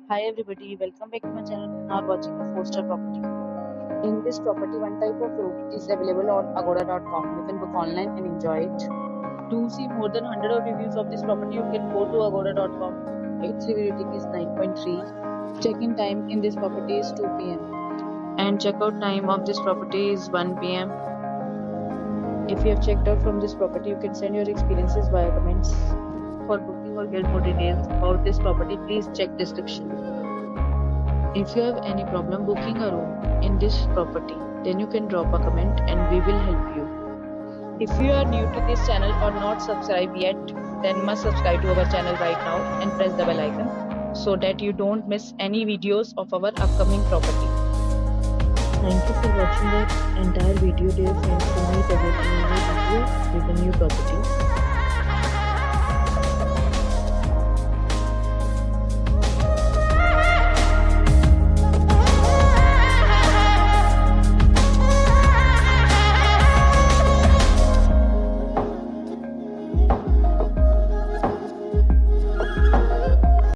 Hi everybody, welcome back to my channel. Now watching a 4-star property. In this property, one type of room is available on agoda.com. You can book online and enjoy it. To see more than 100 of reviews of this property, you can go to agoda.com. Its review rating is 9.3. Check-in time in this property is 2 p.m. and check-out time of this property is 1 p.m. If you have checked out from this property, you can send your experiences via comments. For booking or get more details about this property, please check description. If you have any problem booking a room in this property, then you can drop a comment and we will help you. If you are new to this channel or not subscribed yet, then must subscribe to our channel right now and press the bell icon so that you don't miss any videos of our upcoming property. Thank you for watching the entire video, dear friends. To meet again in a new video with a new property.